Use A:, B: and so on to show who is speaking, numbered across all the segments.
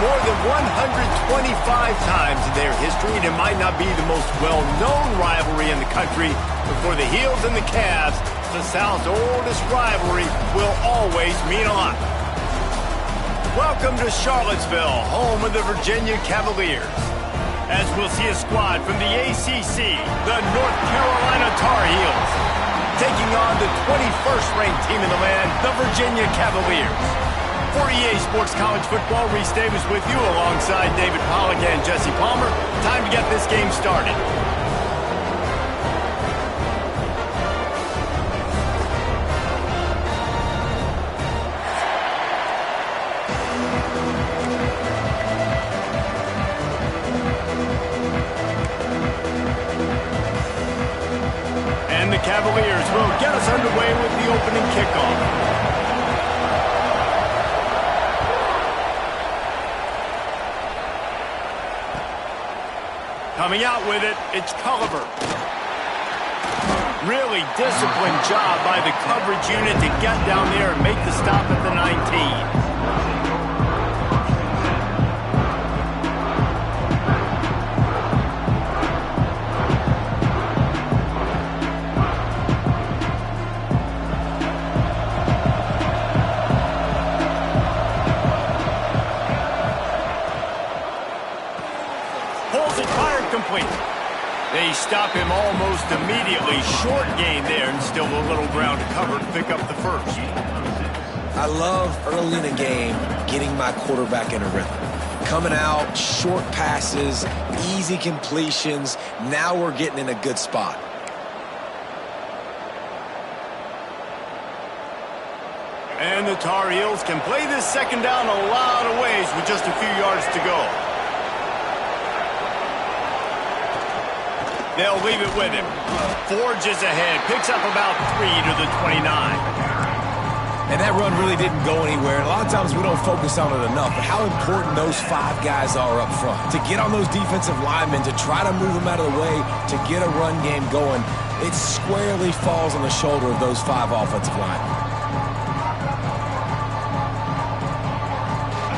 A: more than 125 times in their history, and it might not be the most well-known rivalry in the country, but for the Heels and the Cavs, the South's oldest rivalry will always mean a lot. Welcome to Charlottesville, home of the Virginia Cavaliers. As we'll see a squad from the ACC, the North Carolina Tar Heels, taking on the 21st-ranked team in the land, the Virginia Cavaliers. For EA Sports College Football, Reese Davis with you alongside David Pollack and Jesse Palmer. Time to get this game started. And the Cavaliers will get us underway with the opening kickoff. Coming out with it, it's Culliver. Really disciplined job by the coverage unit to get down there and make the stop at the 19. Complete. They stop him almost immediately. Short gain there, and still a little ground to cover to pick up the first.
B: I love early in the game getting my quarterback in a rhythm. Coming out, short passes, easy completions. Now we're getting in a good spot.
A: And the Tar Heels can play this second down a lot of ways with just a few yards to go. They'll leave it with him. Forges ahead. Picks up about 3 to the 29.
B: And that run really didn't go anywhere. And a lot of times we don't focus on it enough. But how important those 5 guys are up front. To get on those defensive linemen, to try to move them out of the way, to get a run game going, it squarely falls on the shoulder of those 5 offensive linemen.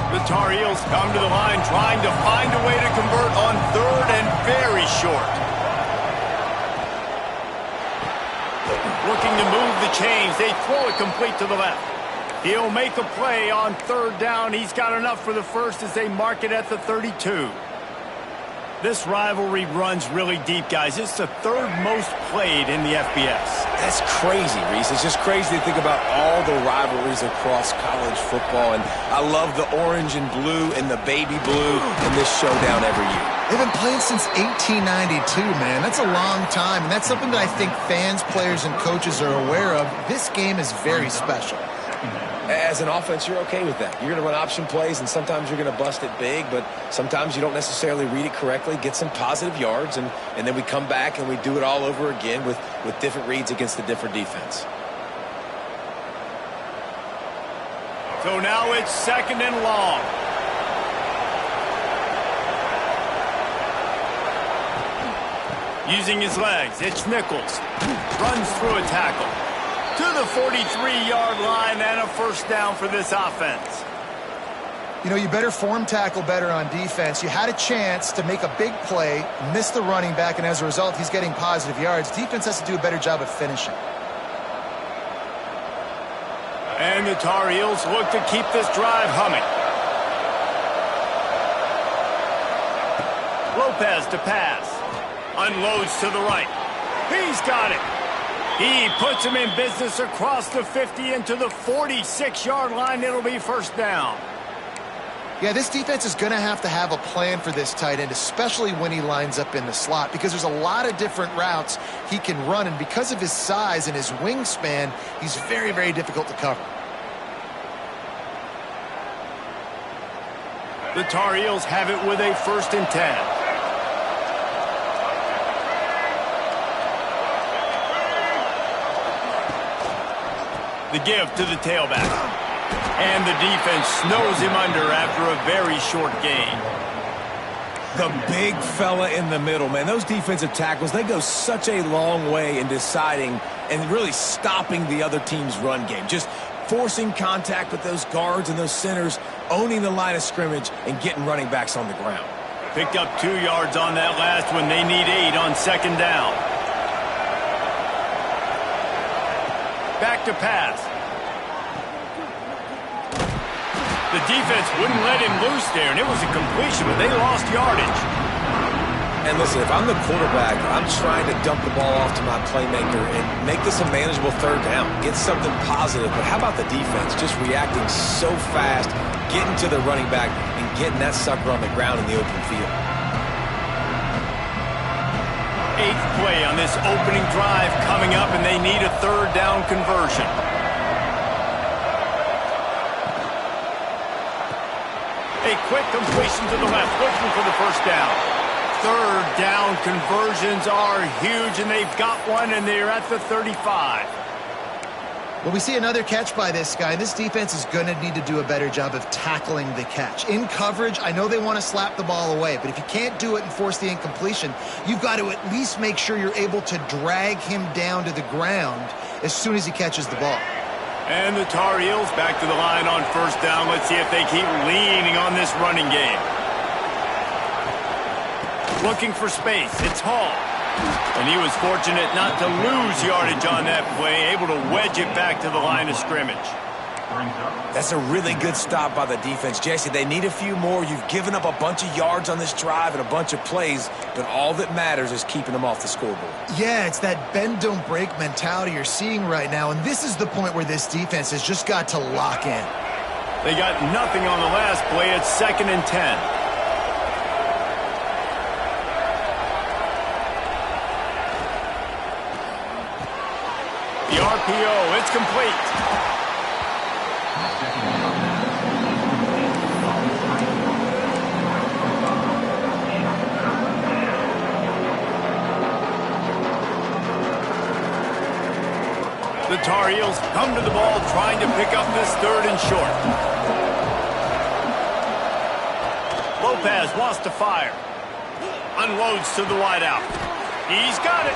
A: The Tar Heels come to the line trying to find a way to convert on 3rd and very short. Looking to move the chains. They throw it complete to the left. He'll make a play on 3rd down. He's got enough for the first as they mark it at the 32. This rivalry runs really deep, guys. It's the 3rd most played in the FBS.
B: That's crazy, Reese. It's just crazy to think about all the rivalries across college football. And I love the orange and blue and the baby blue in this showdown every year.
C: They've been playing since 1892, man. That's a long time, and that's something that I think fans, players, and coaches are aware of. This game is very special.
B: As an offense, you're okay with that. You're going to run option plays, and sometimes you're going to bust it big, but sometimes you don't necessarily read it correctly, get some positive yards, and then we come back and we do it all over again with different reads against a different defense.
A: So now it's 2nd and long. Using his legs, it's Nichols. Runs through a tackle. To the 43-yard line and a first down for this offense.
C: You know, you better form tackle better on defense. You had a chance to make a big play, miss the running back, and as a result, he's getting positive yards. Defense has to do a better job of finishing.
A: And the Tar Heels look to keep this drive humming. Lopez to pass. Unloads to the right. He's got it. He puts him in business across the 50 into the 46-yard line. It'll be first down.
C: Yeah, this defense is going to have a plan for this tight end, especially when he lines up in the slot, because there's a lot of different routes he can run, and because of his size and his wingspan, he's very, very difficult to cover.
A: The Tar Heels have it with a 1st and 10. The give to the tailback. And the defense snows him under after a very short gain.
B: The big fella in the middle, man. Those defensive tackles, they go such a long way in deciding and really stopping the other team's run game. Just forcing contact with those guards and those centers, owning the line of scrimmage, and getting running backs on the ground.
A: Picked up 2 yards on that last one. They need 8 on second down. Back to pass. The defense wouldn't let him loose there, and it was a completion, but they lost yardage.
B: And listen, if I'm the quarterback, I'm trying to dump the ball off to my playmaker and make this a manageable third down. Get something positive. But how about the defense? Just reacting so fast, getting to the running back, and getting that sucker on the ground in the open field.
A: 8th play on this opening drive coming up, and they need a third down conversion. A quick completion to the left, looking for the first down. Third down conversions are huge, and they've got one, and they're at the 35.
C: Well, we see another catch by this guy. This defense is going to need to do a better job of tackling the catch. In coverage, I know they want to slap the ball away, but if you can't do it and force the incompletion, you've got to at least make sure you're able to drag him down to the ground as soon as he catches the ball.
A: And the Tar Heels back to the line on first down. Let's see if they keep leaning on this running game. Looking for space. It's Hall. And he was fortunate not to lose yardage on that play, able to wedge it back to the line of scrimmage.
B: That's a really good stop by the defense. Jesse, they need a few more. You've given up a bunch of yards on this drive and a bunch of plays, but all that matters is keeping them off the scoreboard.
C: Yeah, it's that bend, don't break mentality you're seeing right now, and this is the point where this defense has just got to lock in.
A: They got nothing on the last play. It's 2nd and 10. The RPO, it's complete. The Tar Heels come to the ball trying to pick up this 3rd and short. Lopez wants to fire. Unloads to the wideout. He's got it.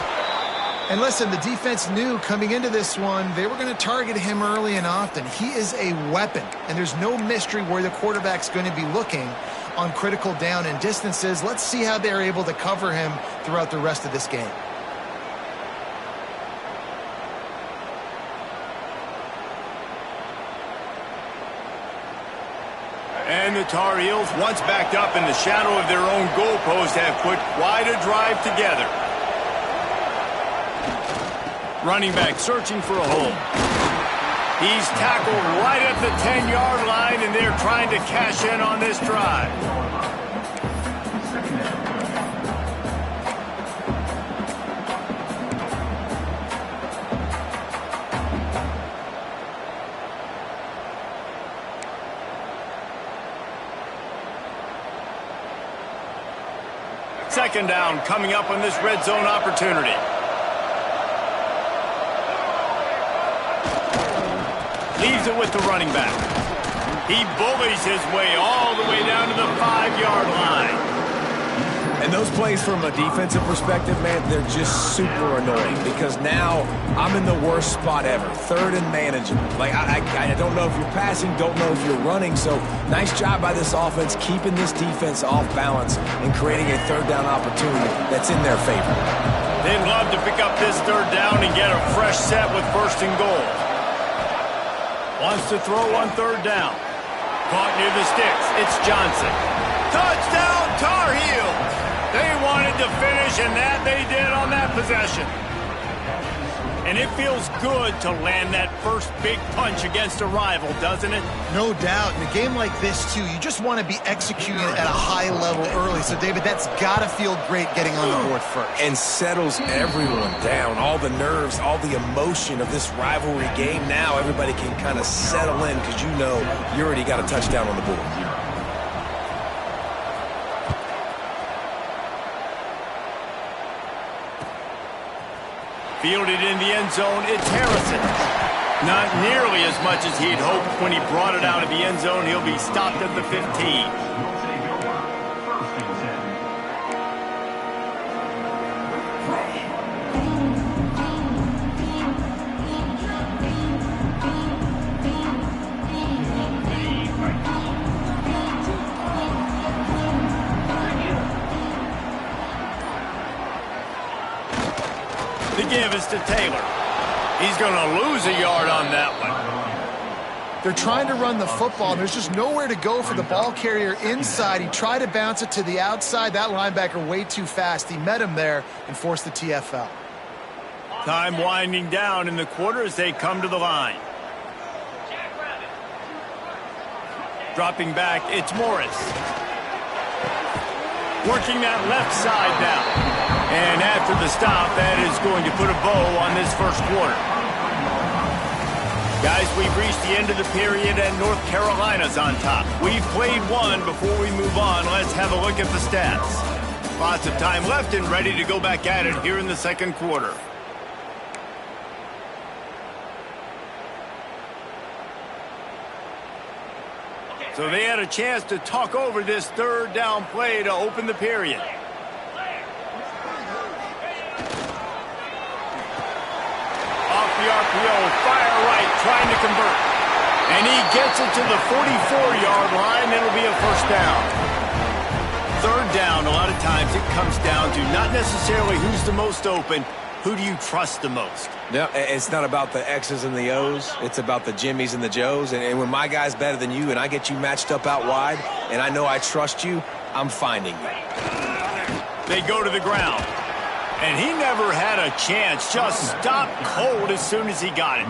C: And listen, the defense knew coming into this one, they were going to target him early and often. He is a weapon, and there's no mystery where the quarterback's going to be looking on critical down and distances. Let's see how they're able to cover him throughout the rest of this game.
A: And the Tar Heels, once backed up in the shadow of their own goalpost, have put quite a drive together. Running back searching for a hole. He's tackled right at the 10-yard line, and they're trying to cash in on this drive. Second down coming up on this red zone opportunity. Leaves it with the running back. He bullies his way all the way down to the 5-yard line.
B: And those plays from a defensive perspective, man, they're just super annoying because now I'm in the worst spot ever. 3rd and manageable. Like, I don't know if you're passing, don't know if you're running. So nice job by this offense keeping this defense off balance and creating a 3rd down opportunity that's in their favor.
A: They'd love to pick up this 3rd down and get a fresh set with 1st and goal. Wants to throw on 3rd down. Caught near the sticks. It's Johnson. Touchdown, Tar Heels! They wanted to finish, and that they did on that possession. And it feels good to land that first big punch against a rival, doesn't it?
C: No doubt. In a game like this, too, you just want to be executing at a high level early. So, David, that's got to feel great getting on the board first.
B: And settles everyone down. All the nerves, all the emotion of this rivalry game. Now everybody can kind of settle in because you know you already got a touchdown on the board.
A: Fielded in the end zone, it's Harrison. Not nearly as much as he'd hoped when he brought it out of the end zone. He'll be stopped at the 15. Davis to Taylor. He's going to lose a yard on that one.
C: They're trying to run the football, and there's just nowhere to go for the ball carrier inside. He tried to bounce it to the outside. That linebacker way too fast. He met him there and forced the TFL.
A: Time winding down in the quarter as they come to the line. Dropping back, it's Morris. Working that left side now. And after the stop, that is going to put a bow on this first quarter. Guys, we've reached the end of the period and North Carolina's on top. We've played one. Before we move on, let's have a look at the stats. Lots of time left and ready to go back at it here in the second quarter. So they had a chance to talk over this third down play to open the period. Off the RPO, fire right, trying to convert. And he gets it to the 44-yard line. It'll be a first down. Third down, a lot of times it comes down to not necessarily who's the most open, who do you trust the most?
B: No, it's not about the X's and the O's. It's about the Jimmies and the Joes. And when my guy's better than you and I get you matched up out wide and I know I trust you, I'm finding you.
A: They go to the ground. And he never had a chance. Just stopped cold as soon as he got it.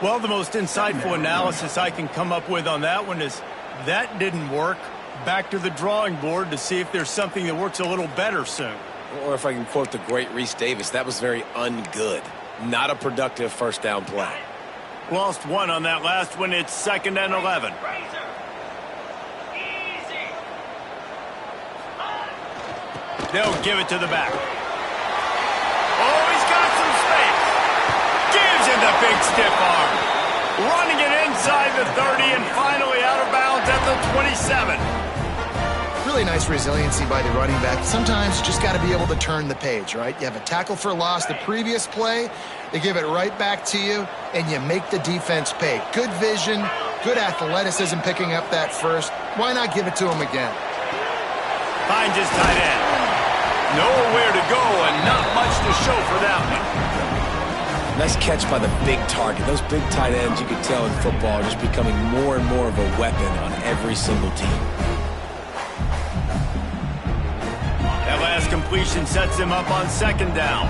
A: Well, the most insightful analysis I can come up with on that one is that didn't work. Back to the drawing board to see if there's something that works a little better soon.
B: Or if I can quote the great Reese Davis, that was very ungood. Not a productive first down play.
A: Lost one on that last one. It's 2nd and 11. They'll give it to the back. Oh, he's got some space. Gives him the big stiff arm. Running it inside the 30 and finally out of bounds at the 27.
C: Really nice resiliency by the running back. Sometimes you just got to be able to turn the page, right? You have a tackle for loss the previous play, they give it right back to you, and you make the defense pay. Good vision, good athleticism picking up that first. Why not give it to him again?
A: Finds his tight end. Nowhere to go and not much to show for that one.
B: Nice catch by the big target. Those big tight ends, you can tell in football, are just becoming more and more of a weapon on every single team.
A: That last completion sets him up on 2nd down.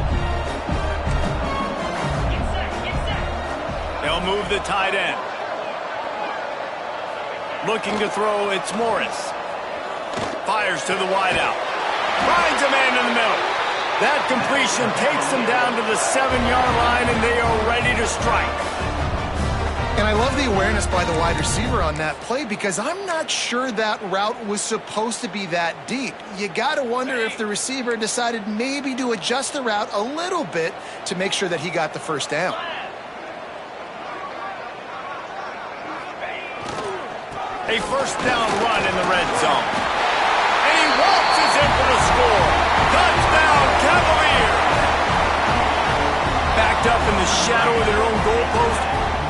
A: They'll move the tight end. Looking to throw, it's Morris. Fires to the wideout. Finds a man in the middle. That completion takes them down to the 7-yard line, and they are ready to strike.
C: And I love the awareness by the wide receiver on that play because I'm not sure that route was supposed to be that deep. You got to wonder if the receiver decided maybe to adjust the route a little bit to make sure that he got the first down.
A: A first down run in the red zone. And he waltzes in for the score. Touchdown, Cavaliers! Backed up in the shadow of their own goalpost,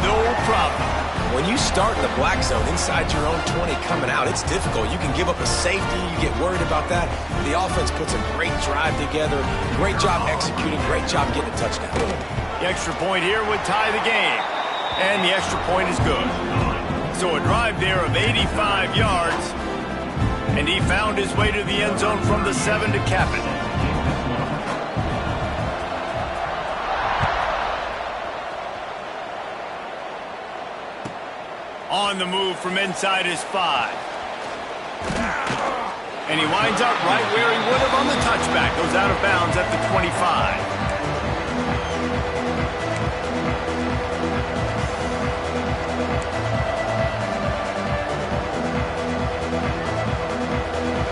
A: no problem.
B: When you start in the black zone inside your own 20 coming out, it's difficult. You can give up a safety. You get worried about that. The offense puts a great drive together. Great job executing. Great job getting a touchdown.
A: The extra point here would tie the game. And the extra point is good. So a drive there of 85 yards. And he found his way to the end zone from the 7 to cap it. On the move from inside his 5. And he winds up right where he would have on the touchback. Goes out of bounds at the 25.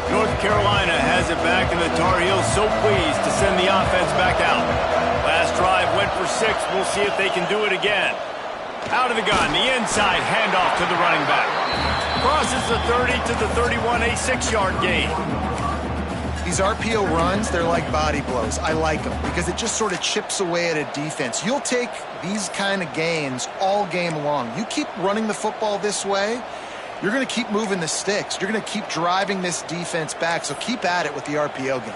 A: North Carolina has it back, and the Tar Heels so pleased to send the offense back out. Last drive went for 6. We'll see if they can do it again. Out of the gun, the inside handoff to the running back. Crosses the 30 to the 31, a 6-yard gain.
C: These RPO runs, they're like body blows. I like them because it just sort of chips away at a defense. You'll take these kind of gains all game long. You keep running the football this way, you're going to keep moving the sticks. You're going to keep driving this defense back, so keep at it with the RPO game.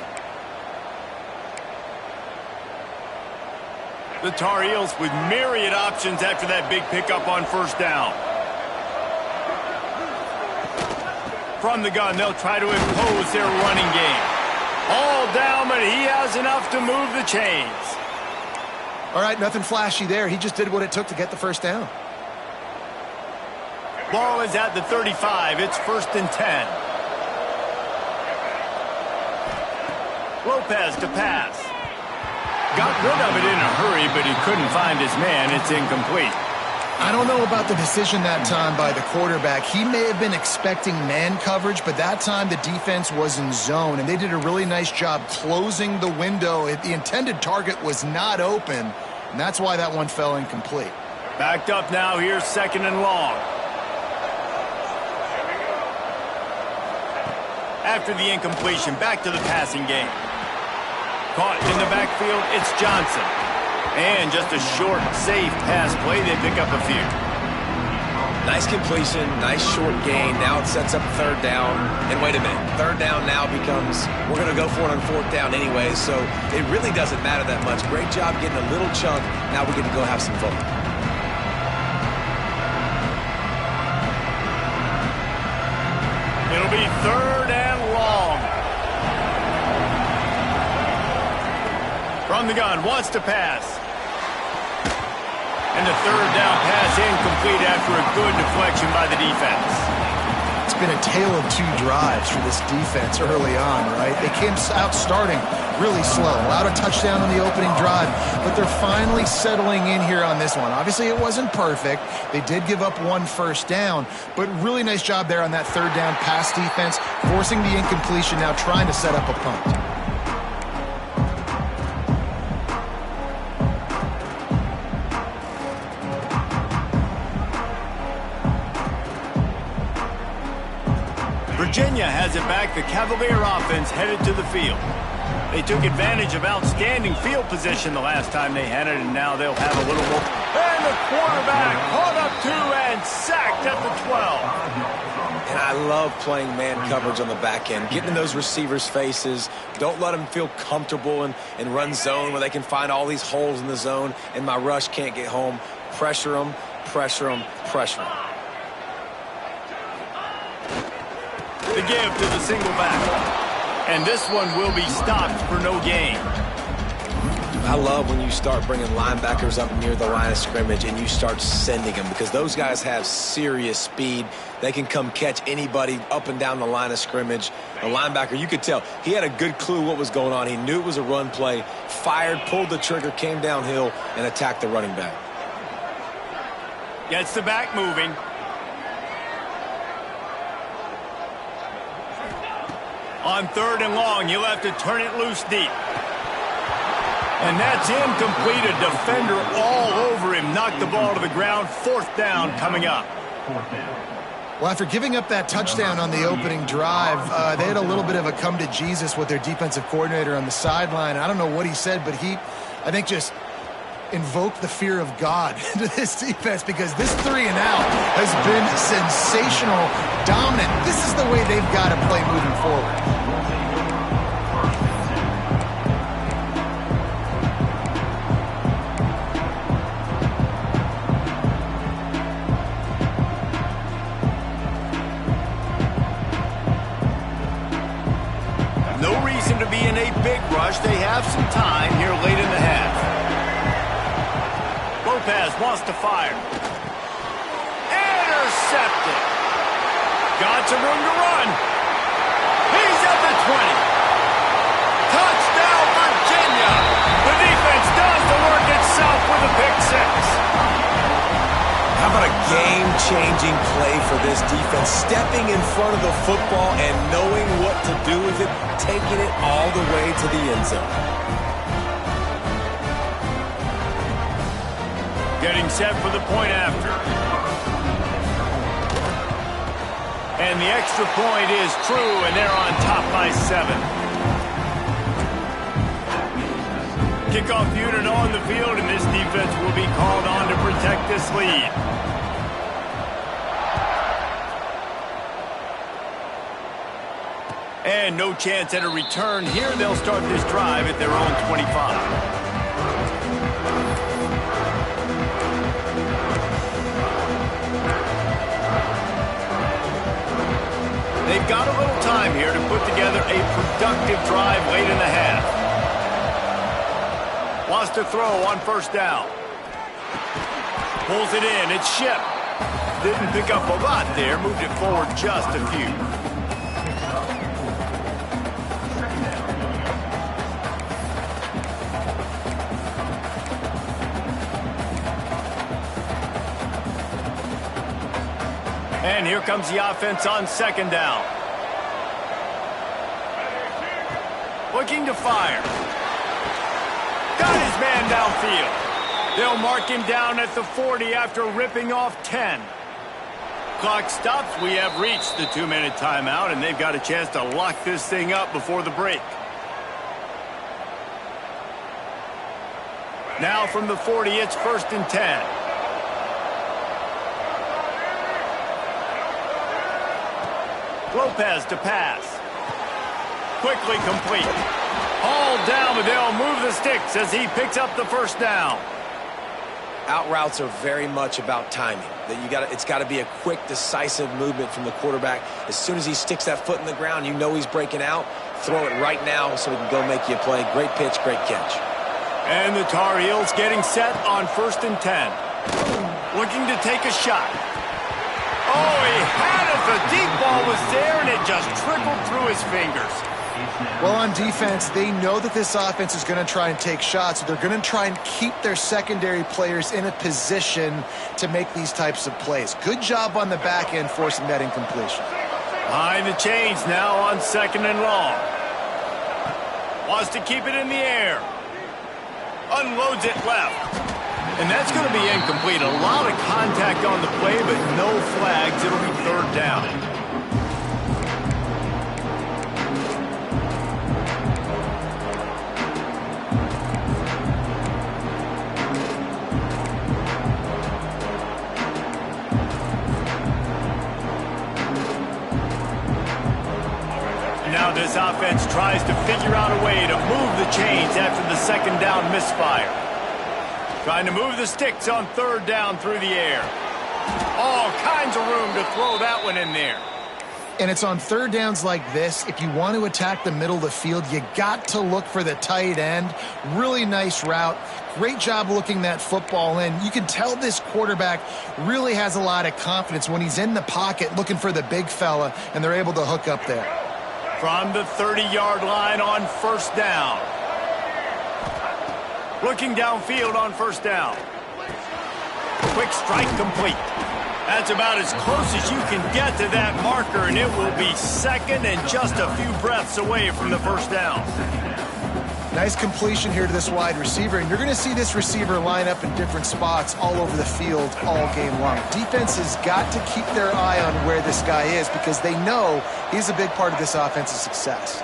A: The Tar Heels with myriad options after that big pickup on first down. From the gun, they'll try to impose their running game. All down, but he has enough to move the chains.
C: All right, nothing flashy there. He just did what it took to get the first down.
A: Ball is at the 35. It's 1st and 10. Lopez to pass. Got rid of it in a hurry, but he couldn't find his man. It's incomplete.
C: I don't know about the decision that time by the quarterback. He may have been expecting man coverage, but that time the defense was in zone, and they did a really nice job closing the window. The intended target was not open, and that's why that one fell incomplete.
A: Backed up now. Here's 2nd and long. After the incompletion, back to the passing game. Caught in the backfield, it's Johnson. And just a short, safe pass play, they pick up a few.
B: Nice completion, nice short gain. Now it sets up 3rd down. And wait a minute, 3rd down now becomes, we're going to go for it on 4th down anyway, so it really doesn't matter that much. Great job getting a little chunk. Now we get to go have some fun.
A: It'll be 3rd and long. From the gun, wants to pass. And the 3rd down pass incomplete after a good deflection by the defense.
C: It's been a tale of 2 drives for this defense early on, right? They came out starting really slow, allowed a touchdown on the opening drive, but they're finally settling in here on this one. Obviously, it wasn't perfect. They did give up 1 first down, but really nice job there on that 3rd down pass defense, forcing the incompletion, now trying to set up a punt.
A: Virginia has it back. The Cavalier offense headed to the field. They took advantage of outstanding field position the last time they had it, and now they'll have a little more. And the quarterback caught up 2 and sacked at the 12.
B: And I love playing man coverage on the back end, getting in those receivers' faces. Don't let them feel comfortable and run zone where they can find all these holes in the zone, and my rush can't get home. Pressure them, pressure them, pressure them.
A: The give to the single back. And this one will be stopped for no gain.
B: I love when you start bringing linebackers up near the line of scrimmage and you start sending them, because those guys have serious speed. They can come catch anybody up and down the line of scrimmage. The linebacker, you could tell, he had a good clue what was going on. He knew it was a run play, fired, pulled the trigger, came downhill, and attacked the running back.
A: Gets the back moving. On 3rd and long, you'll have to turn it loose deep. And that's incomplete. A defender all over him. Knocked the ball to the ground. 4th down coming up.
C: Well, after giving up that touchdown on the opening drive, they had a little bit of a come to Jesus with their defensive coordinator on the sideline. I don't know what he said, but he, I think, just invoked the fear of God into this defense, because this 3 and out has been sensational, dominant. This is the way they've got to play moving forward.
A: No reason to be in a big rush. They have some time here late in the half. Lopez wants to fire. Intercepted. Got some room to run. He's at the 20. Touchdown, Virginia. The defense does the work itself with a pick 6.
B: How about a game-changing play for this defense? Stepping in front of the football and knowing what to do with it, taking it all the way to the end zone.
A: Getting set for the point after. And the extra point is true, and they're on top by 7. Kickoff unit on the field, and this defense will be called on to protect this lead. And no chance at a return here. They'll start this drive at their own 25. they've got a little time here to put together a productive drive late in the half. Wants to throw on first down. Pulls it in. It's Ship. Didn't pick up a lot there. Moved it forward just a few. And here comes the offense on second down. Looking to fire. Got his man downfield. They'll mark him down at the 40 after ripping off 10. Clock stops. We have reached the 2-minute timeout, and they've got a chance to lock this thing up before the break. Now from the 40, it's 1st and 10. Lopez to pass. Quickly complete. Hauled down, but they'll move the sticks as he picks up the first down.
B: Out routes are very much about timing. It's got to be a quick, decisive movement from the quarterback. As soon as he sticks that foot in the ground, you know he's breaking out. Throw it right now so he can go make you a play. Great pitch, great catch.
A: And the Tar Heels getting set on 1st and 10. Looking to take a shot. Oh, he had it. The deep ball was there, and it just trickled through his fingers.
C: Well, on defense, they know that this offense is going to try and take shots. So they're going to try and keep their secondary players in a position to make these types of plays. Good job on the back end forcing that incompletion.
A: Behind the chains now on 2nd and long. Wants to keep it in the air. Unloads it left. And that's going to be incomplete. A lot of contact on the play, but no flags. It'll be 3rd down. Now this offense tries to figure out a way to move the chains after the 2nd down misfire. Trying to move the sticks on 3rd down through the air. All kinds of room to throw that one in there.
C: And it's on 3rd downs like this. If you want to attack the middle of the field, you got to look for the tight end. Really nice route. Great job looking that football in. You can tell this quarterback really has a lot of confidence when he's in the pocket looking for the big fella, and they're able to hook up there.
A: From the 30-yard line on 1st down. Looking downfield on 1st down. Quick strike complete. That's about as close as you can get to that marker, and it will be 2nd and just a few breaths away from the 1st down.
C: Nice completion here to this wide receiver, and you're going to see this receiver line up in different spots all over the field all game long. Defense has got to keep their eye on where this guy is because they know he's a big part of this offense's success.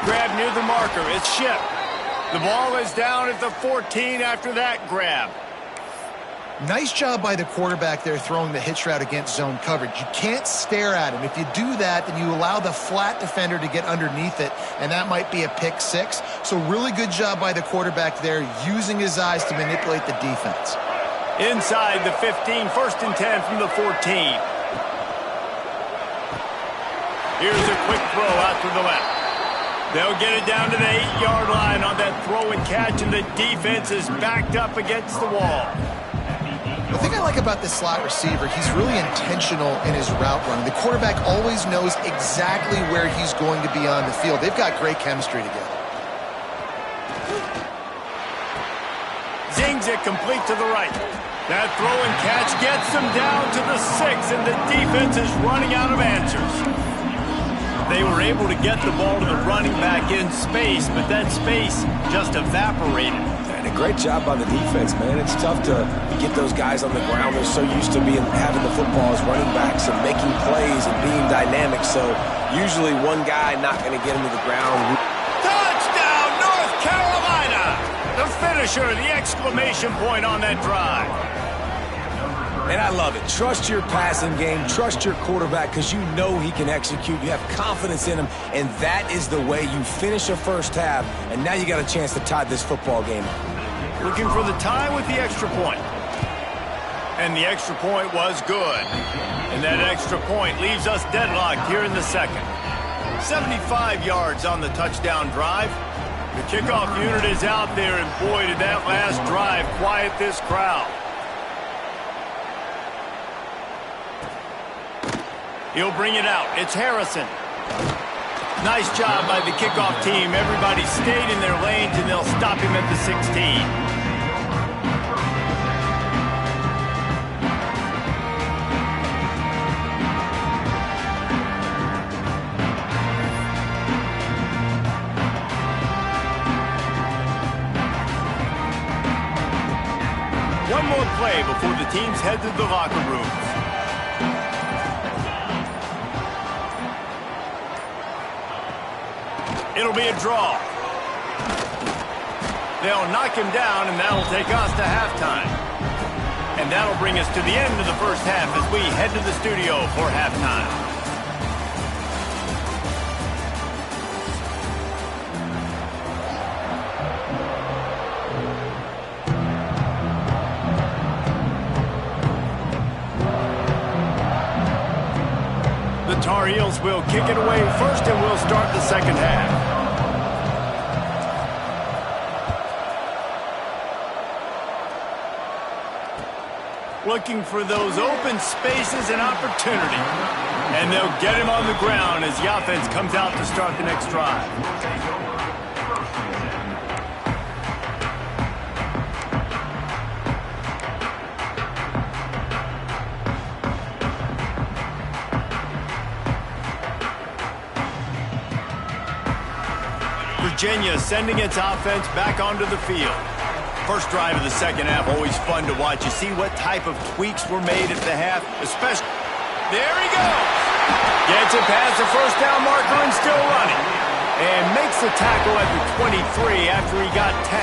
A: Grab near the marker. It's Ship. The ball is down at the 14 after that grab.
C: Nice job by the quarterback there throwing the hitch route against zone coverage. You can't stare at him. If you do that, then you allow the flat defender to get underneath it, and that might be a pick six. So really good job by the quarterback there using his eyes to manipulate the defense.
A: Inside the 15, 1st and 10 from the 14. Here's a quick throw out to the left. They'll get it down to the 8-yard line on that throw and catch, and the defense is backed up against the wall.
C: The thing I like about this slot receiver, he's really intentional in his route running. The quarterback always knows exactly where he's going to be on the field. They've got great chemistry together.
A: Zings it complete to the right. That throw and catch gets them down to the 6, and the defense is running out of answers. They were able to get the ball to the running back in space, but that space just evaporated.
B: And a great job by the defense, man. It's tough to get those guys on the ground. They're so used to having the football as running backs and making plays and being dynamic. So usually one guy not going to get him to the ground.
A: Touchdown, North Carolina! The finisher, the exclamation point on that drive.
B: And I love it. Trust your passing game. Trust your quarterback because you know he can execute. You have confidence in him, and that is the way you finish a first half, and now you got a chance to tie this football game up.
A: Looking for the tie with the extra point. And the extra point was good. And that extra point leaves us deadlocked here in the second. 75 yards on the touchdown drive. The kickoff unit is out there, and boy, did that last drive quiet this crowd. He'll bring it out. It's Harrison. Nice job by the kickoff team. Everybody stayed in their lanes, and they'll stop him at the 16. One more play before the teams head to the locker rooms. It'll be a draw. They'll knock him down, and that'll take us to halftime. And that'll bring us to the end of the first half as we head to the studio for halftime. The Tar Heels will kick it away first, and we'll start the second half. Looking for those open spaces and opportunity. And they'll get him on the ground as the offense comes out to start the next drive. Virginia sending its offense back onto the field. First drive of the second half, always fun to watch. You see what type of tweaks were made at the half, especially. There he goes. Gets it past the first down marker and still running. And makes the tackle at the 23 after he got 10.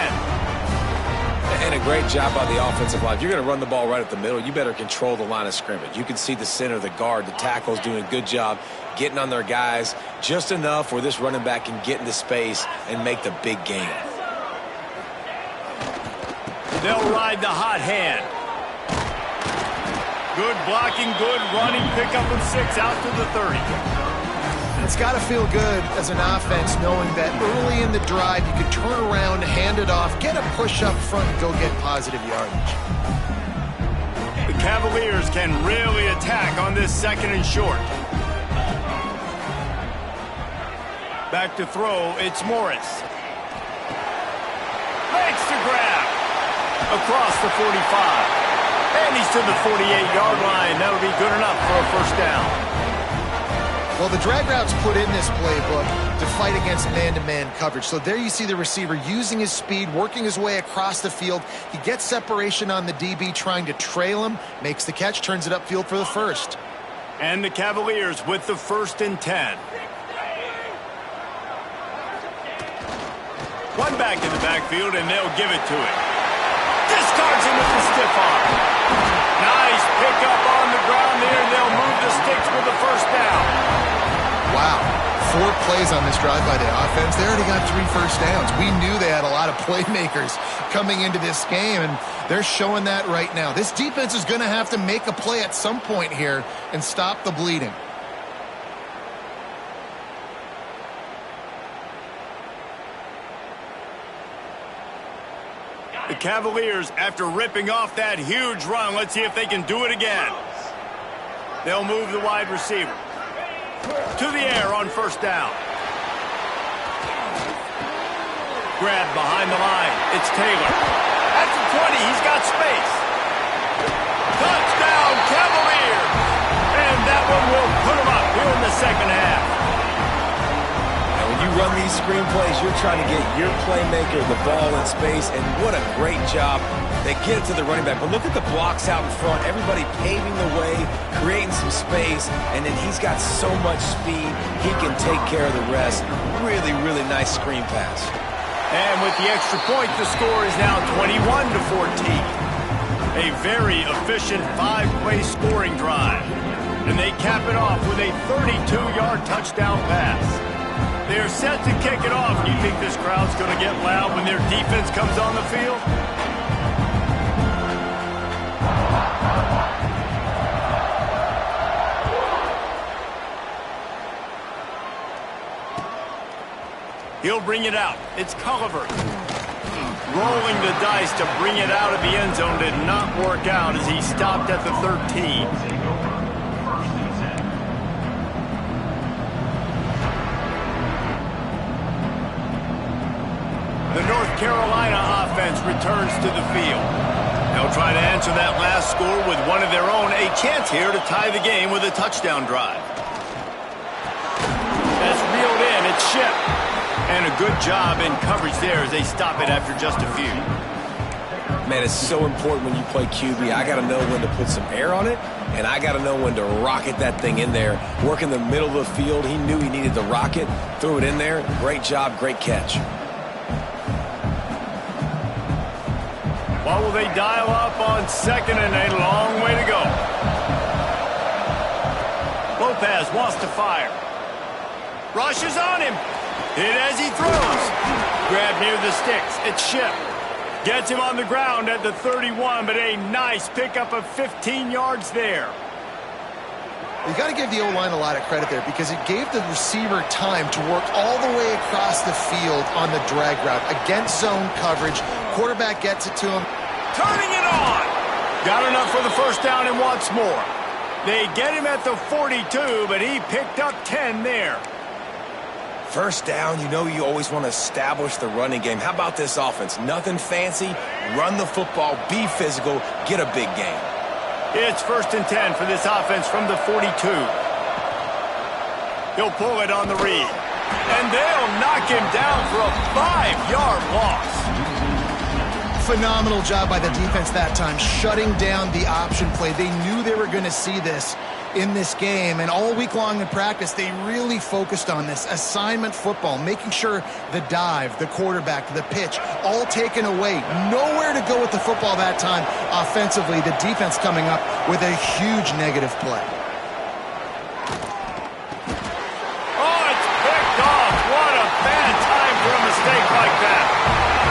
B: And a great job by the offensive line. If you're going to run the ball right at the middle, you better control the line of scrimmage. You can see the center, the guard, the tackle's doing a good job getting on their guys just enough where this running back can get into space and make the big game.
A: They'll ride the hot hand. Good blocking, good running, pick up of 6 out to the 30.
C: It's got to feel good as an offense knowing that early in the drive you can turn around, hand it off, get a push up front, and go get positive yardage.
A: The Cavaliers can really attack on this second and short. Back to throw, it's Morris. Makes the grab. Across the 45. And he's to the 48-yard line. That'll be good enough for a first down.
C: Well, the drag route's put in this playbook to fight against man-to-man coverage. So there you see the receiver using his speed, working his way across the field. He gets separation on the DB, trying to trail him, makes the catch, turns it upfield for the first.
A: And the Cavaliers with the 1st and 10. One back in the backfield, and they'll give it to him. Discards him with the stiff arm. Nice pickup on the ground there, and they'll move the sticks with the first down.
C: Wow. 4 plays on this drive by the offense. They already got 3 first downs. We knew they had a lot of playmakers coming into this game, and they're showing that right now. This defense is going to have to make a play at some point here and stop the bleeding.
A: The Cavaliers, after ripping off that huge run, let's see if they can do it again. They'll move the wide receiver to the air on first down. Grab behind the line. It's Taylor. At the 20, he's got space. Touchdown, Cavaliers! And that one will put them up here in the second half.
B: When you run these screenplays, you're trying to get your playmaker the ball in space, and what a great job. They get it to the running back, but look at the blocks out in front. Everybody paving the way, creating some space, and then he's got so much speed, he can take care of the rest. Really, really nice screen pass.
A: And with the extra point, the score is now 21-14. A very efficient 5-play scoring drive. And they cap it off with a 32-yard touchdown pass. They're set to kick it off. Do you think this crowd's going to get loud when their defense comes on the field? He'll bring it out. It's Culliver. Rolling the dice to bring it out of the end zone did not work out as he stopped at the 13. The North Carolina offense returns to the field. They'll try to answer that last score with one of their own. A chance here to tie the game with a touchdown drive. That's reeled in. It's shipped. And a good job in coverage there as they stop it after just a few.
B: Man, it's so important when you play QB. I got to know when to put some air on it, and I got to know when to rocket that thing in there. Work in the middle of the field. He knew he needed the rocket. Threw it in there. Great job. Great catch.
A: What will they dial up on second and a long way to go? Lopez wants to fire. Rushes on him. Hit as he throws. Grab near the sticks. It's Ship. Gets him on the ground at the 31, but a nice pickup of 15 yards there.
C: You got to give the O-line a lot of credit there because it gave the receiver time to work all the way across the field on the drag route against zone coverage. Quarterback gets it to him.
A: Turning it on. Got enough for the first down and wants more. They get him at the 42, but he picked up 10 there.
B: First down, you know you always want to establish the running game. How about this offense? Nothing fancy. Run the football, be physical, get a big gain.
A: It's 1st and 10 for this offense from the 42. He'll pull it on the read. And they'll knock him down for a 5-yard loss.
C: Phenomenal job by the defense that time, shutting down the option play. They knew they were going to see this in this game, and all week long in practice, they really focused on this assignment football, making sure the dive, the quarterback, the pitch, all taken away. Nowhere to go with the football that time offensively. The defense coming up with a huge negative play.
A: Oh, it's picked off. What a bad time for a mistake like that.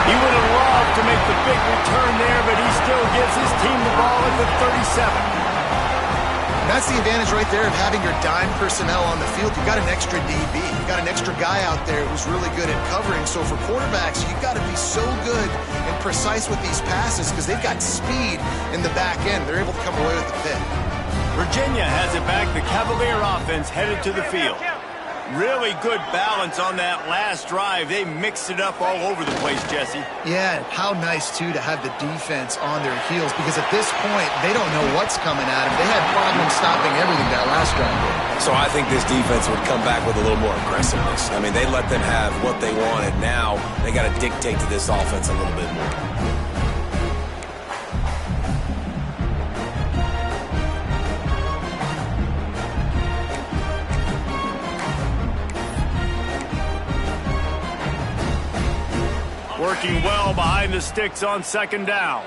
A: He would have loved to make the big return there, but he still gives his team the ball at the 37.
C: That's the advantage right there of having your dime personnel on the field. You've got an extra DB. You've got an extra guy out there who's really good at covering. So for quarterbacks, you've got to be so good and precise with these passes because they've got speed in the back end. They're able to come away with the pick.
A: Virginia has it back. The Cavalier offense headed to the field. Really good balance on that last drive. They mixed it up all over the place, Jesse.
C: Yeah, how nice, too, to have the defense on their heels because at this point, they don't know what's coming at them. They had problems stopping everything that last drive.
B: So I think this defense would come back with a little more aggressiveness. I mean, they let them have what they wanted. Now they got to dictate to this offense a little bit more.
A: Working well behind the sticks on second down.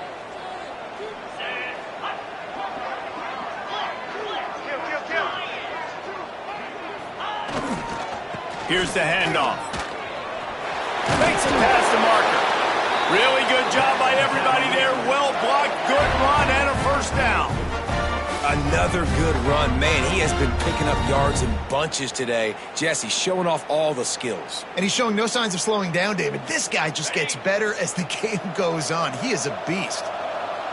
A: Here's the handoff. Makes it past the marker. Really good job by everybody there. Well blocked, good run, and a first down.
B: Another good run. Man, he has been picking up yards in bunches today. Jesse showing off all the skills.
C: And he's showing no signs of slowing down, David. This guy just gets better as the game goes on. He is a beast.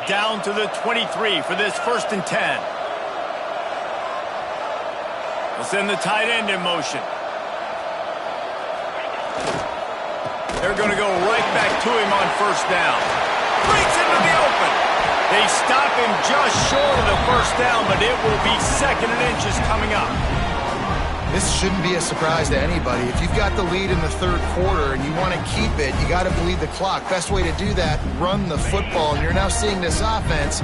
A: Down to the 23 for this 1st and 10. We'll send the tight end in motion. They're going to go right back to him on first down. Breaks into the open. They stop him just short of the first down, but it will be 2nd and inches coming up.
C: This shouldn't be a surprise to anybody. If you've got the lead in the 3rd quarter and you want to keep it, you got to bleed the clock. Best way to do that, run the football. And you're now seeing this offense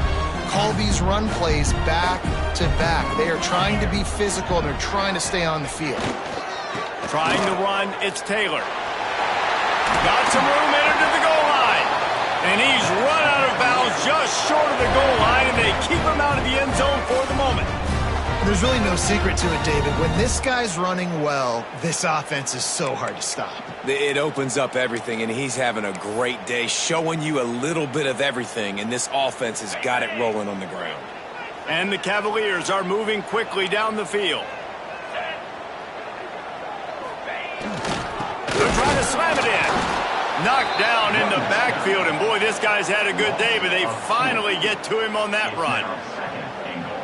C: call these run plays back to back. They are trying to be physical, and they're trying to stay on the field.
A: Trying to run, it's Taylor. Got some room entered to the goal line. And he's run out of bounds just short of the goal line, and they keep him out of the end zone for the moment.
C: There's really no secret to it, David. When this guy's running well, this offense is so hard to stop.
B: It opens up everything, and he's having a great day, showing you a little bit of everything, and this offense has got it rolling on the ground.
A: And the Cavaliers are moving quickly down the field. They're trying to slam it in. Knocked down in the backfield, and boy, this guy's had a good day, but they finally get to him on that run.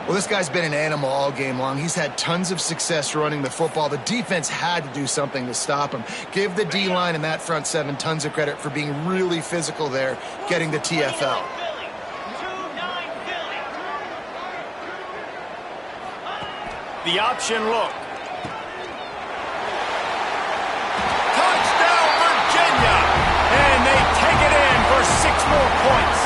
C: Well, this guy's been an animal all game long. He's had tons of success running the football. The defense had to do something to stop him. Give the D-line and that front seven tons of credit for being really physical there, getting the TFL.
A: The option look. Touchdown, Virginia! And they take it in for 6 more points.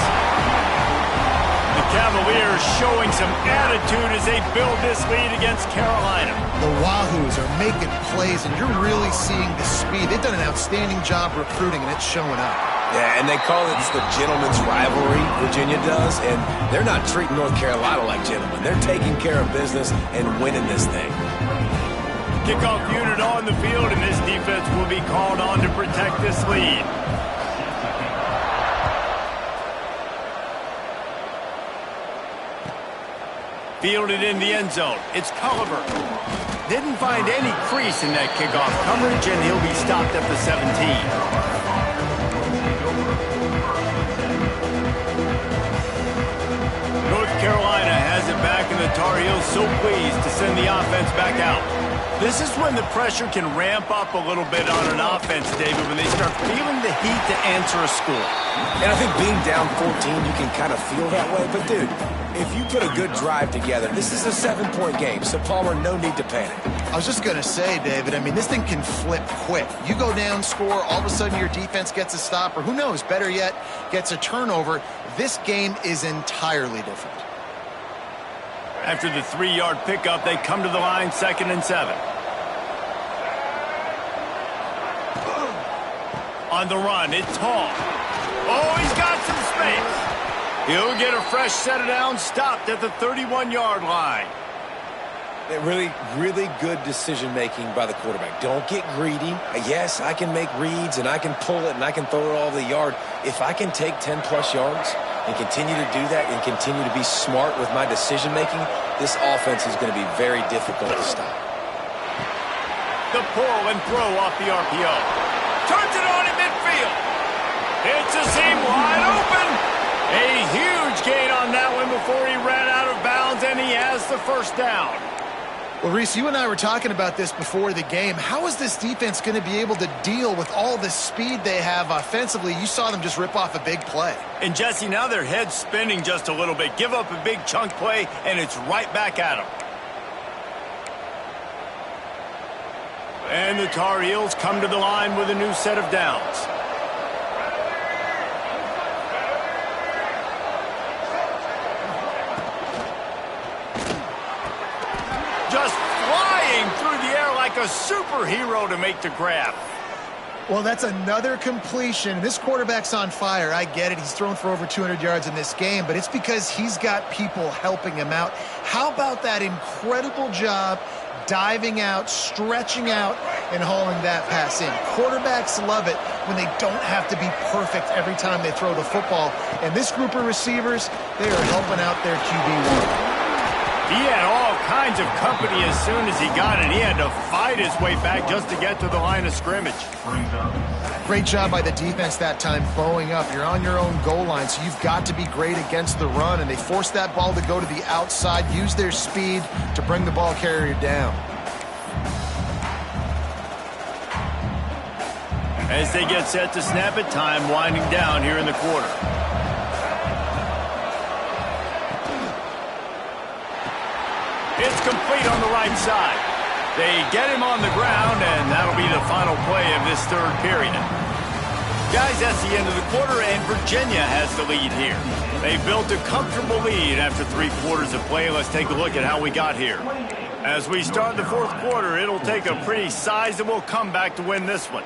A: The Cavaliers showing some attitude as they build this lead against Carolina.
C: The Wahoos are making plays, and you're really seeing the speed. They've done an outstanding job recruiting, and it's showing up.
B: Yeah, and they call it the gentleman's rivalry, Virginia does, and they're not treating North Carolina like gentlemen. They're taking care of business and winning this thing.
A: Kickoff unit on the field, and this defense will be called on to protect this lead. Fielded in the end zone. It's Culliver. Didn't find any crease in that kickoff coverage, and he'll be stopped at the 17. North Carolina has it back, and the Tar Heels so pleased to send the offense back out. This is when the pressure can ramp up a little bit on an offense, David, when they start feeling the heat to answer a score.
B: And I think being down 14, you can kind of feel that way. But, dude, if you put a good drive together, this is a 7-point game. So, Palmer, no need to panic.
C: I was just going to say, David, I mean, this thing can flip quick. You go down, score, all of a sudden your defense gets a stop, or who knows, better yet, gets a turnover. This game is entirely different.
A: After the 3-yard pickup, they come to the line, 2nd and 7. On the run, it's Hall. Oh, he's got some space. He'll get a fresh set of downs, stopped at the 31-yard line.
B: Really, really good decision-making by the quarterback. Don't get greedy. Yes, I can make reads, and I can pull it, and I can throw it all over the yard. If I can take 10-plus yards and continue to do that and continue to be smart with my decision-making, this offense is going to be very difficult to stop.
A: The pull and throw off the RPO. Turns it on in midfield. It's a seam wide open. A huge gain on that one before he ran out of bounds, and he has the first down.
C: Well, Reese, you and I were talking about this before the game. How is this defense going to be able to deal with all the speed they have offensively? You saw them just rip off a big play.
A: And, Jesse, now their head's spinning just a little bit. Give up a big chunk play, and it's right back at them. And the Tar Heels come to the line with a new set of downs. Just flying through the air like a superhero to make the grab.
C: Well, that's another completion. This quarterback's on fire. I get it. He's thrown for over 200 yards in this game, but it's because he's got people helping him out. How about that incredible job diving out, stretching out, and hauling that pass in? Quarterbacks love it when they don't have to be perfect every time they throw the football. And this group of receivers, they are helping out their QB1.
A: He had all kinds of company as soon as he got it. He had to fight his way back just to get to the line of scrimmage.
C: Great job by the defense that time, bowing up. You're on your own goal line, so you've got to be great against the run, and they forced that ball to go to the outside, use their speed to bring the ball carrier down.
A: As they get set to snap it, time winding down here in the quarter. It's complete on the right side. They get him on the ground, and that'll be the final play of this third period. Guys, that's the end of the quarter, and Virginia has the lead here. They built a comfortable lead after 3 quarters of play. Let's take a look at how we got here. As we start the fourth quarter, it'll take a pretty sizable comeback to win this one.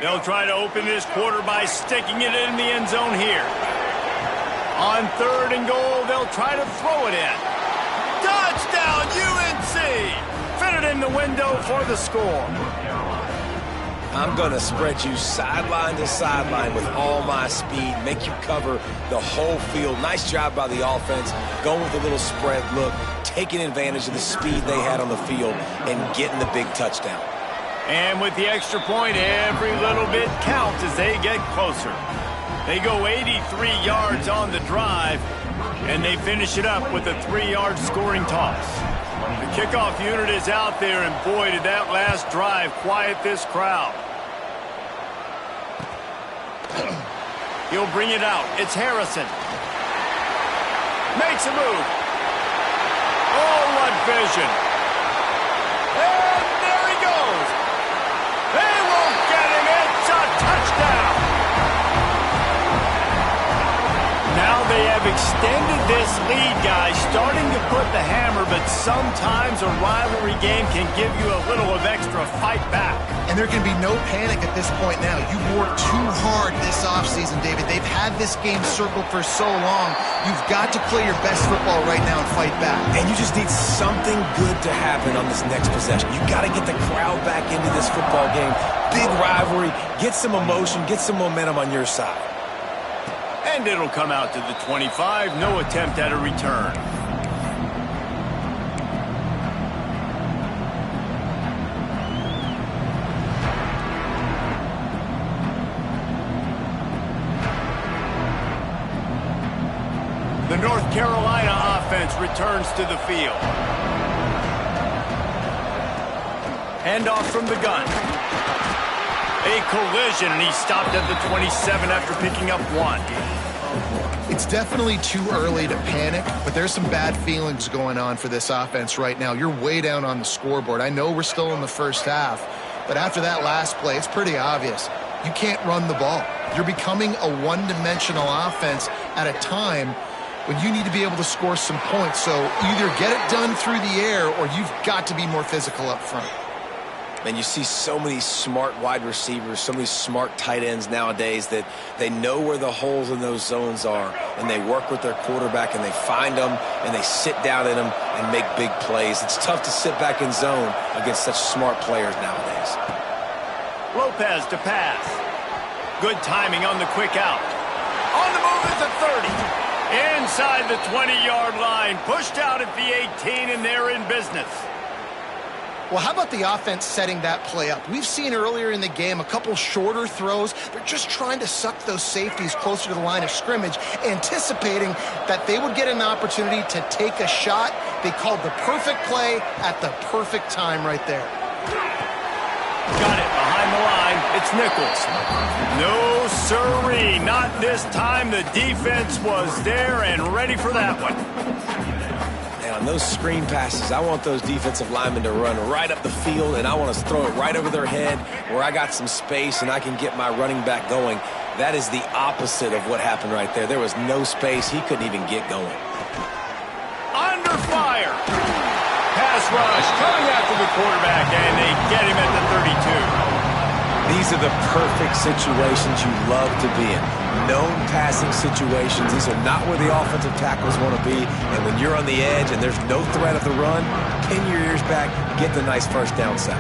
A: They'll try to open this quarter by sticking it in the end zone here. On 3rd and goal, they'll try to throw it in. Touchdown, UNC! Fitted in the window for the score.
B: I'm going to spread you sideline to sideline with all my speed, make you cover the whole field. Nice job by the offense, going with a little spread look, taking advantage of the speed they had on the field, and getting the big touchdown.
A: And with the extra point, every little bit counts as they get closer. They go 83 yards on the drive, and they finish it up with a 3-yard scoring toss. The kickoff unit is out there, and boy, did that last drive quiet this crowd. He'll bring it out. It's Harrison. Makes a move. Oh, what vision. And there he goes. They won't get him. It's a touchdown. Now they have extended this lead, guys, starting to put the hammer, but sometimes a rivalry game can give you a little of extra fight back.
C: And there can be no panic at this point now. You've worked too hard this offseason, David. They've had this game circled for so long. You've got to play your best football right now and fight back.
B: And you just need something good to happen on this next possession. You got to get the crowd back into this football game. Big rivalry. Get some emotion. Get some momentum on your side.
A: And it'll come out to the 25. No attempt at a return. The North Carolina offense returns to the field. Handoff from the gun. A collision, and he stopped at the 27 after picking up 1.
C: It's definitely too early to panic, but there's some bad feelings going on for this offense right now. You're way down on the scoreboard. I know we're still in the first half, but after that last play, it's pretty obvious. You can't run the ball. You're becoming a one-dimensional offense at a time when you need to be able to score some points. So either get it done through the air or you've got to be more physical up front.
B: And you see so many smart wide receivers, so many smart tight ends nowadays that they know where the holes in those zones are, and they work with their quarterback, and they find them, and they sit down in them and make big plays. It's tough to sit back in zone against such smart players nowadays.
A: Lopez to pass. Good timing on the quick out. On the move at the 30. Inside the 20-yard line. Pushed out at the 18, and they're in business.
C: Well, how about the offense setting that play up? We've seen earlier in the game a couple shorter throws. They're just trying to suck those safeties closer to the line of scrimmage, anticipating that they would get an opportunity to take a shot. They called the perfect play at the perfect time right there.
A: Got it behind the line. It's Nichols. No sirree, not this time. The defense was there and ready for that one.
B: On those screen passes, I want those defensive linemen to run right up the field, and I want to throw it right over their head where I got some space and I can get my running back going. That is the opposite of what happened right there. There was no space. He couldn't even get going.
A: Under fire. Pass rush coming after the quarterback, and they get him at the 32.
B: These are the perfect situations you love to be in. Known passing situations. These are not where the offensive tackles want to be. And when you're on the edge and there's no threat of the run, pin your ears back, get the nice first down sack.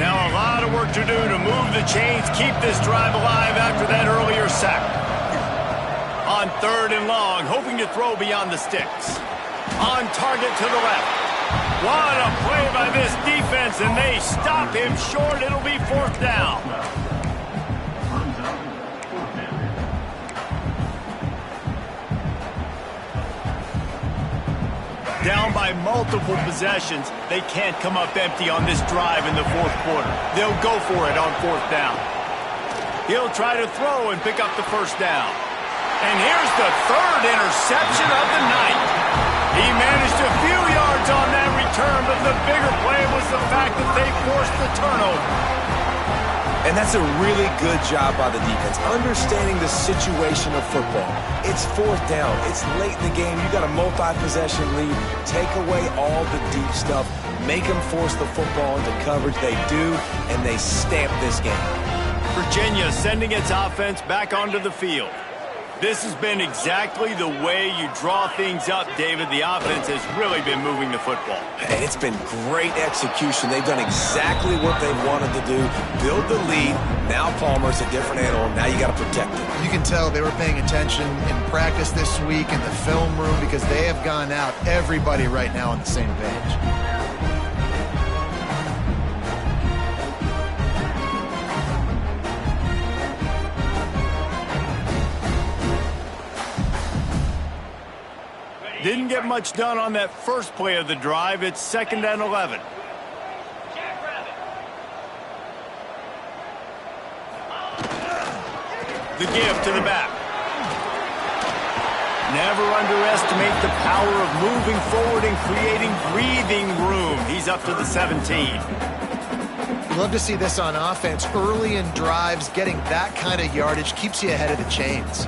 A: Now a lot of work to do to move the chains, keep this drive alive after that earlier sack. On 3rd and long, hoping to throw beyond the sticks. On target to the left. What a play by this defense, and they stop him short. It'll be 4th down. Down by multiple possessions, they can't come up empty on this drive in the 4th quarter. They'll go for it on 4th down. He'll try to throw and pick up the 1st down. And here's the 3rd interception of the night. He managed a few yards on that return, but the bigger play was the fact that they forced the turnover.
B: And that's a really good job by the defense, understanding the situation of football. It's 4th down. It's late in the game. You got a multi-possession lead. Take away all the deep stuff. Make them force the football into coverage. They do, and they stamp this game.
A: Virginia sending its offense back onto the field. This has been exactly the way you draw things up, David. The offense has really been moving the football.
B: And it's been great execution. They've done exactly what they wanted to do. Build the lead. Now Palmer's a different animal. Now you got to protect him.
C: You can tell they were paying attention in practice this week in the film room because they have gone out, everybody right now on the same page.
A: Didn't get much done on that first play of the drive. It's 2nd and 11. The give to the back. Never underestimate the power of moving forward and creating breathing room. He's up to the 17.
C: You love to see this on offense. Early in drives, getting that kind of yardage keeps you ahead of the chains.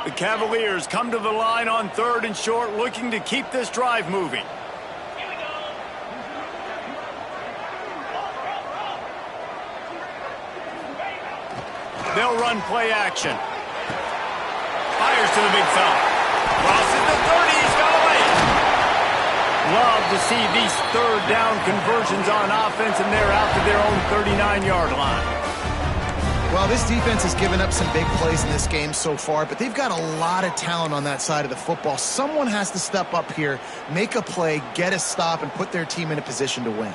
A: The Cavaliers come to the line on 3rd and short, looking to keep this drive moving. They'll run play action. Fires to the big fella. Crosses the 30. He's got away. Love to see these 3rd down conversions on offense, and they're out to their own 39-yard line.
C: Well, this defense has given up some big plays in this game so far, but they've got a lot of talent on that side of the football. Someone has to step up here, make a play, get a stop, and put their team in a position to win.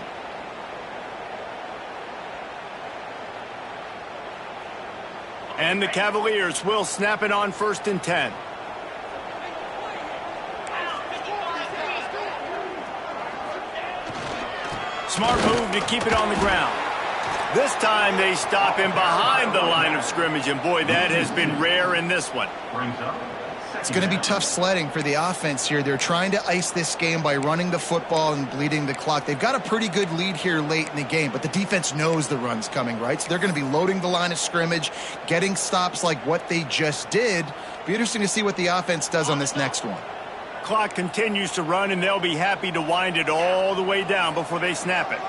A: And the Cavaliers will snap it on 1st and 10. Smart move to keep it on the ground. This time they stop him behind the line of scrimmage, and boy, that has been rare in this one.
C: It's going to be tough sledding for the offense here. They're trying to ice this game by running the football and bleeding the clock. They've got a pretty good lead here late in the game, but the defense knows the run's coming, right? So they're going to be loading the line of scrimmage, getting stops like what they just did. Be interesting to see what the offense does on this next one.
A: Clock continues to run, and they'll be happy to wind it all the way down before they snap it.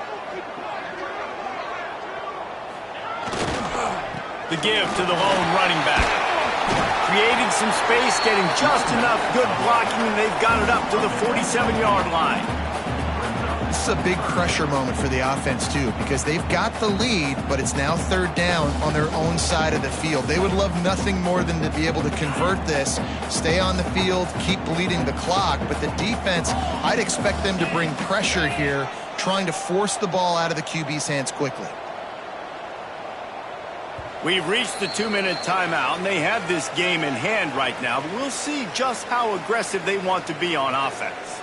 A: The give to the lone running back. Creating some space, getting just enough good blocking, and they've got it up to the 47-yard line.
C: This is a big pressure moment for the offense, too, because they've got the lead, but it's now 3rd down on their own side of the field. They would love nothing more than to be able to convert this, stay on the field, keep bleeding the clock, but the defense, I'd expect them to bring pressure here, trying to force the ball out of the QB's hands quickly.
A: We've reached the 2-minute timeout, and they have this game in hand right now, but we'll see just how aggressive they want to be on offense.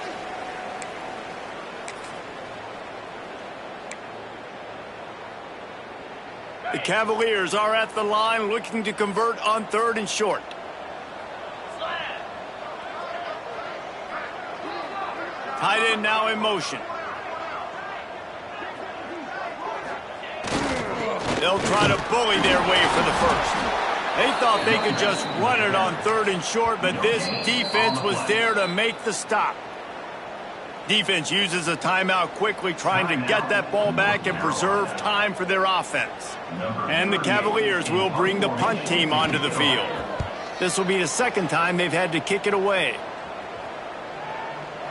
A: The Cavaliers are at the line looking to convert on 3rd and short. Tight end now in motion. They'll try to bully their way for the first. They thought they could just run it on 3rd and short, but this defense was there to make the stop. Defense uses a timeout quickly, trying to get that ball back and preserve time for their offense. And the Cavaliers will bring the punt team onto the field. This will be the 2nd time they've had to kick it away.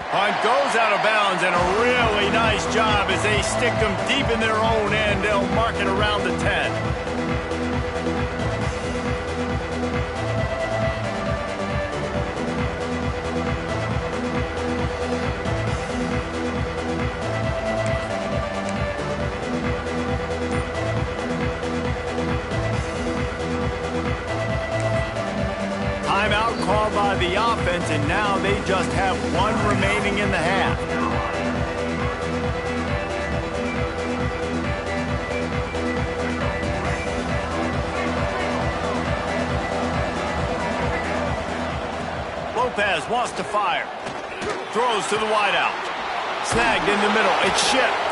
A: Punt goes out of bounds, and a really nice job as they stick them deep in their own end. They'll mark it around the 10. Timeout called by the offense, and now they just have 1 remaining in the half. Lopez wants to fire. Throws to the wideout. Snagged in the middle. It's shipped.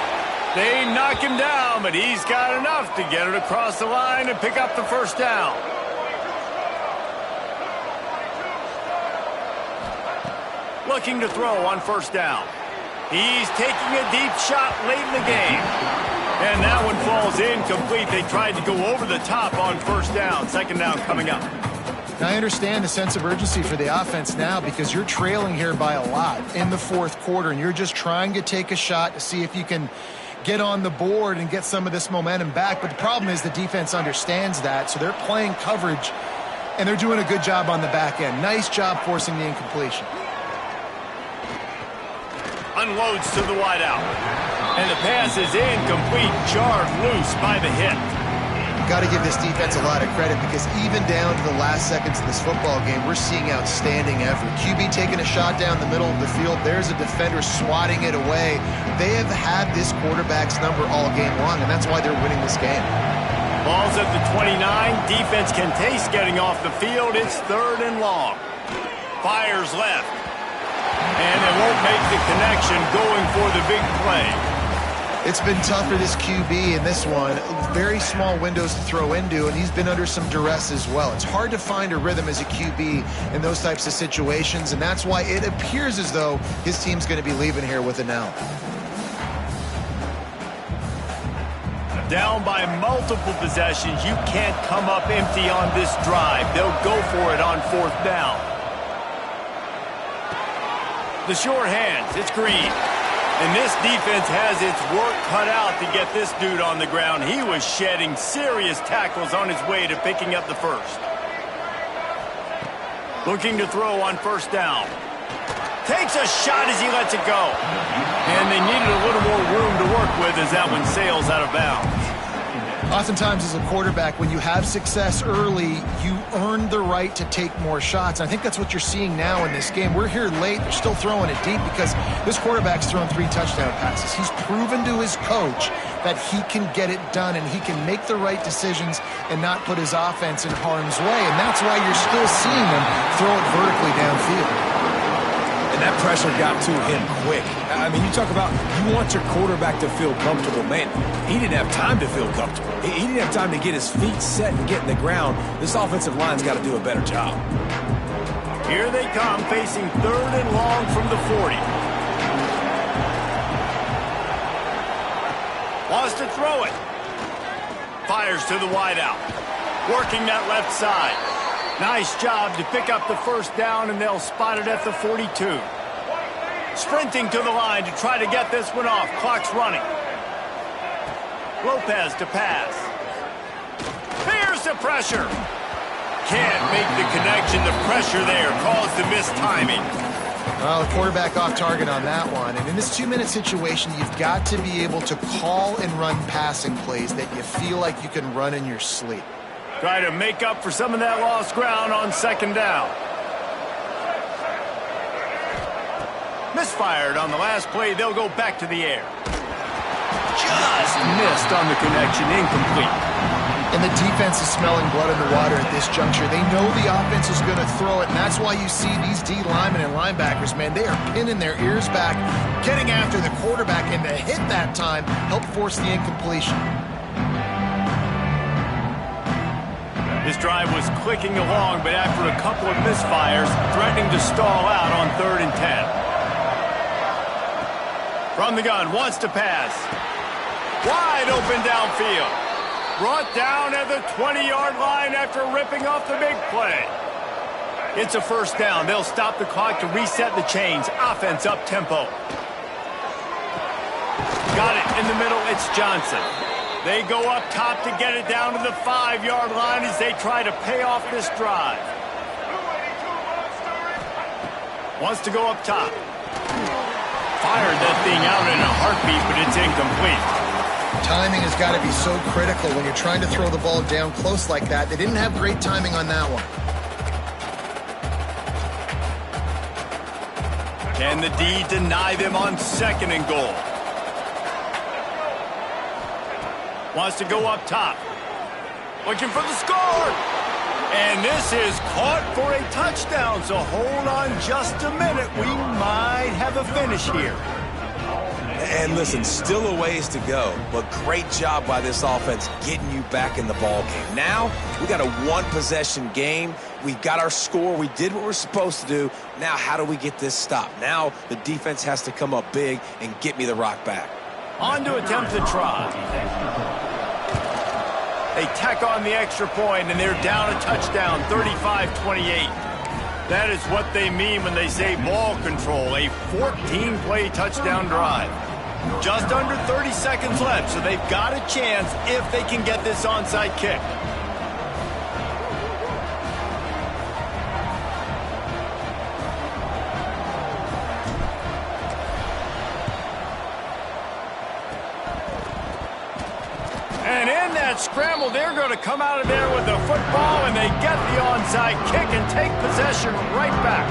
A: They knock him down, but he's got enough to get it across the line and pick up the 1st down. Looking to throw on 1st down. He's taking a deep shot late in the game. And that one falls incomplete. They tried to go over the top on first down. Second down coming up.
C: Now, I understand the sense of urgency for the offense now because you're trailing here by a lot in the fourth quarter, and you're just trying to take a shot to see if you can get on the board and get some of this momentum back. But the problem is the defense understands that, so they're playing coverage, and they're doing a good job on the back end. Nice job forcing the incompletion.
A: Unloads to the wideout. And the pass is incomplete, jarred loose by the hit.
C: Got to give this defense a lot of credit because even down to the last seconds of this football game, we're seeing outstanding effort. QB taking a shot down the middle of the field. There's a defender swatting it away. They have had this quarterback's number all game long, and that's why they're winning this game.
A: Ball's at the 29. Defense can taste getting off the field. It's 3rd and long. Fires left. And they won't make the connection going for the big play.
C: It's been tough for this QB in this one. Very small windows to throw into, and he's been under some duress as well. It's hard to find a rhythm as a QB in those types of situations, and that's why it appears as though his team's going to be leaving here with an L.
A: Down by multiple possessions. You can't come up empty on this drive. They'll go for it on 4th down. The short hands, it's Green. And this defense has its work cut out to get this dude on the ground. He was shedding serious tackles on his way to picking up the first. Looking to throw on 1st down. Takes a shot as he lets it go. And they needed a little more room to work with as that one sails out of bounds.
C: Oftentimes as a quarterback, when you have success early, you earn the right to take more shots. I think that's what you're seeing now in this game. We're here late. They're still throwing it deep because this quarterback's thrown 3 touchdown passes. He's proven to his coach that he can get it done and he can make the right decisions and not put his offense in harm's way. And that's why you're still seeing them throw it vertically downfield.
B: And that pressure got to him quick. I mean, you talk about you want your quarterback to feel comfortable. Man, he didn't have time to feel comfortable. He didn't have time to get his feet set and get in the ground. This offensive line's got to do a better job.
A: Here they come, facing 3rd and long from the 40. Wants to throw it. Fires to the wideout. Working that left side. Nice job to pick up the 1st down, and they'll spot it at the 42. Sprinting to the line to try to get this one off. Clock's running. Lopez to pass. Here's the pressure. Can't make the connection. The pressure there caused the mistiming.
C: Well, the quarterback off target on that one. And in this 2-minute situation, you've got to be able to call and run passing plays that you feel like you can run in your sleep.
A: Try to make up for some of that lost ground on 2nd down. Misfired on the last play. They'll go back to the air. Just missed on the connection. Incomplete.
C: And the defense is smelling blood in the water at this juncture. They know the offense is going to throw it, and that's why you see these D linemen and linebackers, man, they are pinning their ears back, getting after the quarterback, and to hit that time help force the incompletion.
A: This drive was clicking along, but after a couple of misfires, threatening to stall out on 3rd and 10. From the gun, wants to pass. Wide open downfield. Brought down at the 20-yard line after ripping off the big play. It's a 1st down. They'll stop the clock to reset the chains. Offense up tempo. Got it in the middle. It's Johnson. They go up top to get it down to the 5-yard line as they try to pay off this drive. Wants to go up top. Fired that thing out in a heartbeat, but it's incomplete.
C: Timing has got to be so critical when you're trying to throw the ball down close like that. They didn't have great timing on that one.
A: Can the D deny them on 2nd and goal? Wants to go up top. Looking for the score. And this is caught for a touchdown. So hold on just a minute. We might have a finish here.
B: And listen, still a ways to go, but great job by this offense getting you back in the ball game. Now, we got a 1-possession game. We got our score. We did what we're supposed to do. Now, how do we get this stopped? Now, the defense has to come up big and get me the rock back.
A: On to attempt the try. They tack on the extra point, and they're down a touchdown, 35-28. That is what they mean when they say ball control, a 14-play touchdown drive. Just under 30 seconds left, so they've got a chance if they can get this onside kick. And in that scramble, they're going to come out of there with the football, and they get the onside kick and take possession right back.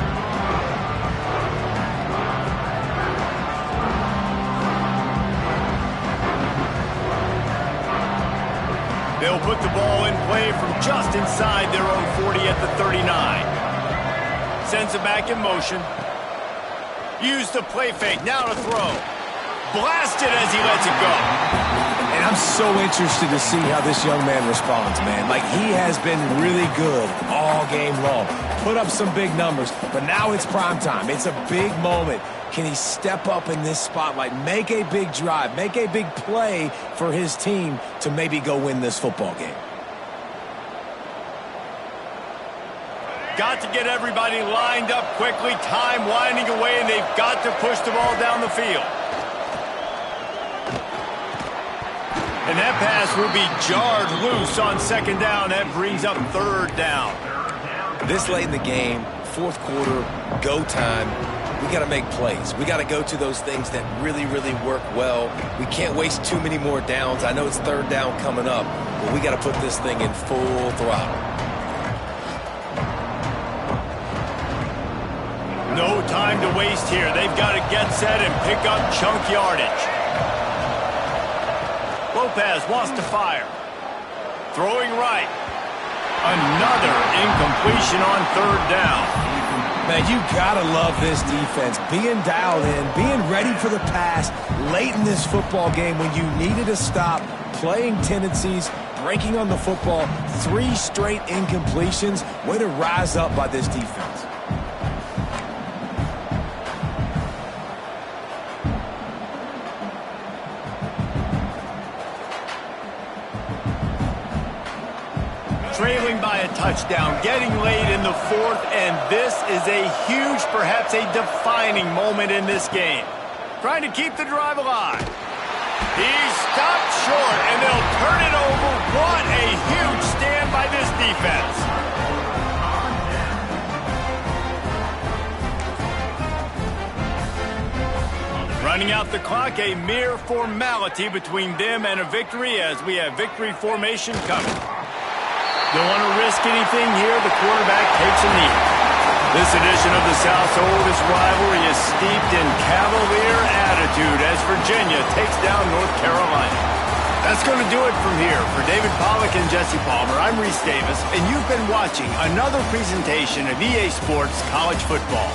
A: They'll put the ball in play from just inside their own 40 at the 39. Sends it back in motion. Use the play fake, now to throw. Blasted as he lets it go.
B: And I'm so interested to see how this young man responds, man. Like, he has been really good all game long. Put up some big numbers, but now it's prime time. It's a big moment. Can he step up in this spotlight, make a big drive, make a big play for his team to maybe go win this football game?
A: Got to get everybody lined up quickly, time winding away, and they've got to push the ball down the field. And that pass will be jarred loose on second down. That brings up third down.
B: This late in the game, fourth quarter, go time, we got to make plays. We got to go to those things that really, really work well. We can't waste too many more downs. I know it's third down coming up, but we got to put this thing in full throttle.
A: No time to waste here. They've got to get set and pick up chunk yardage. Lopez wants to fire. Throwing right. Another incompletion on third down.
B: Man, you gotta love this defense. Being dialed in, being ready for the pass late in this football game when you needed to stop, playing tendencies, breaking on the football, 3 straight incompletions. Way to rise up by this defense.
A: Trailing by a touchdown, getting late in the fourth, and this is a huge, perhaps a defining moment in this game. Trying to keep the drive alive. He's stopped short, and they'll turn it over. What a huge stand by this defense. Running out the clock, a mere formality between them and a victory as we have victory formation coming. Don't want to risk anything here. The quarterback takes a knee. This edition of the South's oldest rivalry is steeped in cavalier attitude as Virginia takes down North Carolina. That's going to do it from here. For David Pollack and Jesse Palmer, I'm Reese Davis, and you've been watching another presentation of EA Sports College Football.